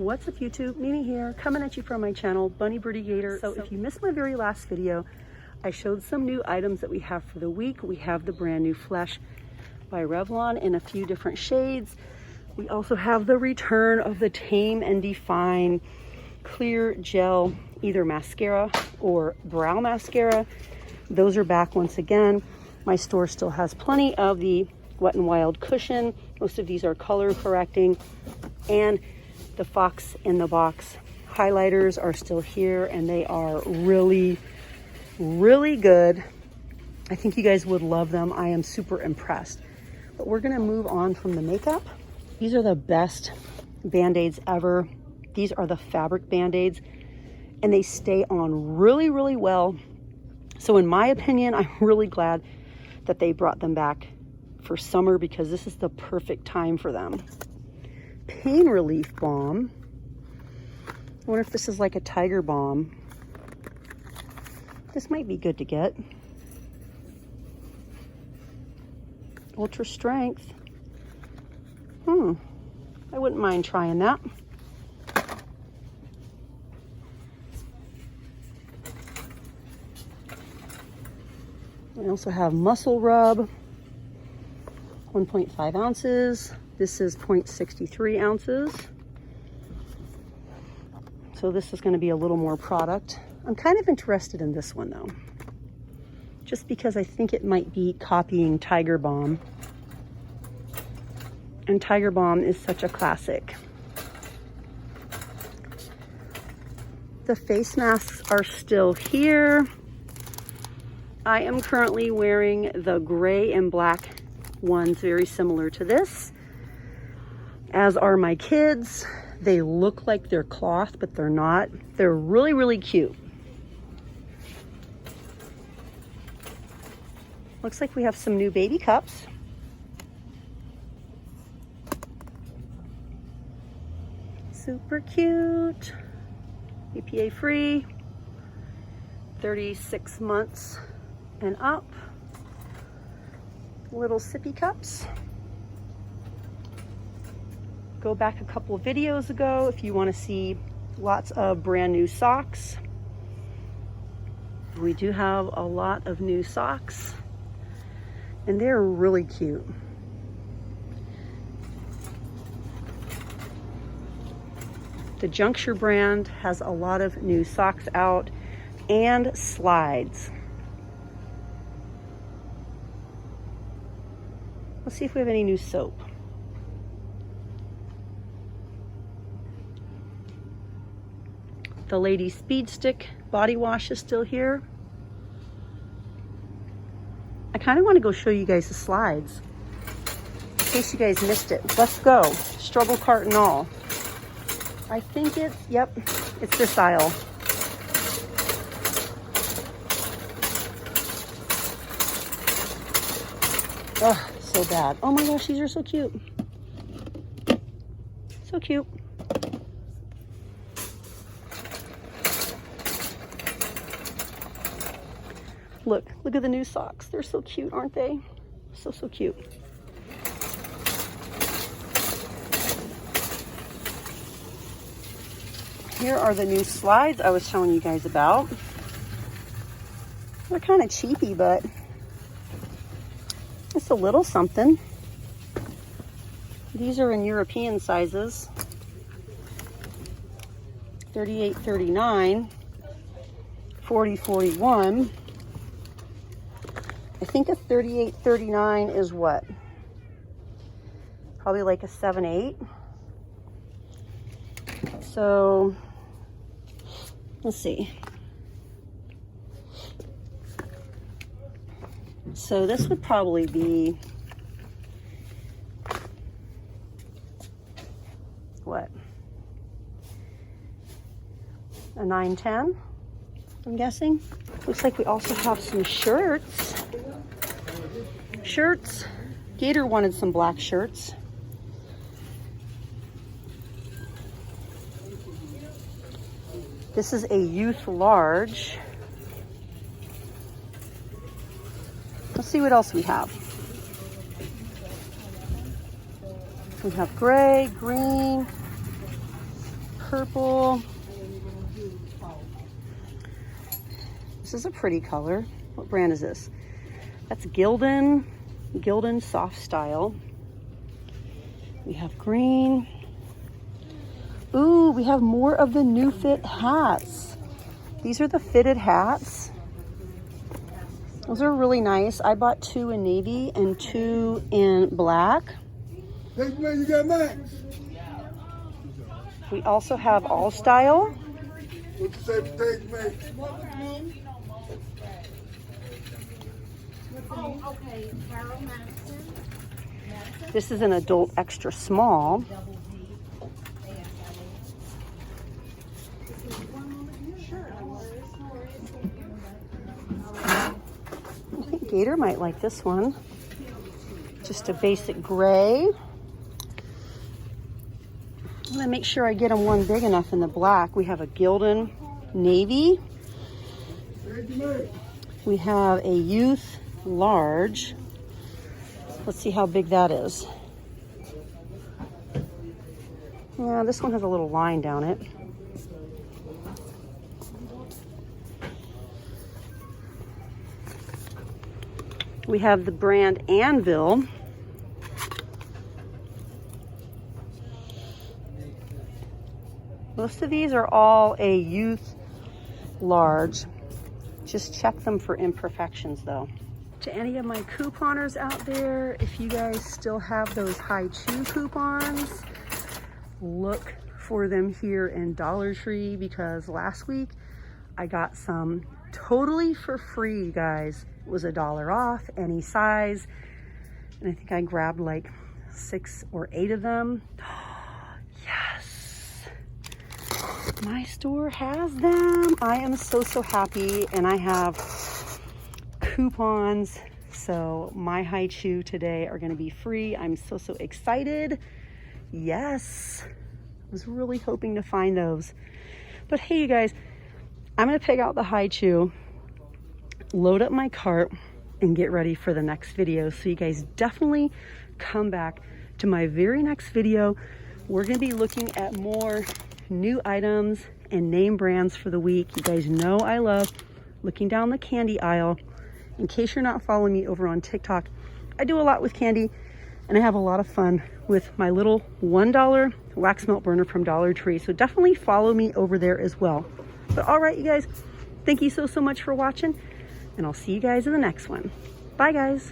What's up YouTube, Mimi here, coming at you from my channel, Bunny Birdy Gator. So if you missed my very last video, I showed some new items that we have for the week. We have the brand new Flesh by Revlon in a few different shades. We also have the return of the Tame and Define clear gel, either mascara or brow mascara. Those are back once again. My store still has plenty of the Wet n Wild cushion. Most of these are color correcting, and the Fox in the Box highlighters are still here, and they are really good. I think you guys would love them. I am super impressed. But we're gonna move on from the makeup. These are the best Band-Aids ever. These are the fabric Band-Aids, and they stay on really well. So in my opinion, I'm really glad that they brought them back for summer, because this is the perfect time for them. Pain relief balm. I wonder if this is like a tiger balm. This might be good to get. Ultra strength. I wouldn't mind trying that. We also have muscle rub, 1.5 ounces. This is 0.63 ounces. So this is going to be a little more product. I'm kind of interested in this one though, just because I think it might be copying Tiger Balm. And Tiger Balm is such a classic. The face masks are still here. I am currently wearing the gray and black ones, very similar to this, as are my kids. They look like they're cloth, but they're not. They're really cute. Looks like we have some new baby cups. Super cute. EPA free. 36 months and up. Little sippy cups. Go back a couple of videos ago if you want to see lots of brand new socks. We do have a lot of new socks, and they're really cute. The Juncture brand has a lot of new socks out and slides. Let's see if we have any new soap. The Lady Speed Stick body wash is still here. I kind of want to go show you guys the slides, in case you guys missed it. Let's go. Struggle cart and all. I think it's, yep, it's this aisle. Oh, so bad. Oh my gosh, these are so cute. So cute. Look at the new socks. They're so cute, aren't they? So cute. Here are the new slides I was telling you guys about. They're kind of cheapy, but it's a little something. These are in European sizes. 38.39, 40.41. I think a 38.39 is what? Probably like a 7/8. So let's see. So this would probably be what? A 9/10, I'm guessing. Looks like we also have some shirts. Gator wanted some black shirts. This is a youth large. Let's see what else we have. We have gray, green, purple. This is a pretty color. What brand is this? That's Gildan Soft Style. We have green. Ooh, we have more of the new fit hats. These are the fitted hats. Those are really nice. I bought 2 in navy and 2 in black. You got mine. We also have all style. What you say for take me? Oh, okay. Carol Madison. This is an adult extra small. I think Gator might like this one. Just a basic gray. I'm gonna make sure I get them one big enough in the black. We have a Gildan navy. We have a youth large. Let's see how big that is. Yeah, this one has a little line down it. We have the brand Anvil. Most of these are all a youth large. Just check them for imperfections though. To any of my couponers out there, if you guys still have those high chew coupons, look for them here in Dollar Tree, because last week I got some totally for free, you guys. It was $1 off any size, and I think I grabbed like 6 or 8 of them. Yes, my store has them. I am so happy, and I have coupons, so my high chew today are going to be free. I'm so excited. Yes, I was really hoping to find those. But hey, you guys, I'm going to pick out the high chew, load up my cart, and get ready for the next video. So you guys definitely come back to my very next video. We're going to be looking at more new items and name brands for the week. You guys know I love looking down the candy aisle. In case you're not following me over on TikTok, I do a lot with candy, and I have a lot of fun with my little $1 wax melt burner from Dollar Tree. So definitely follow me over there as well. But all right, you guys, thank you so much for watching, and I'll see you guys in the next one. Bye, guys.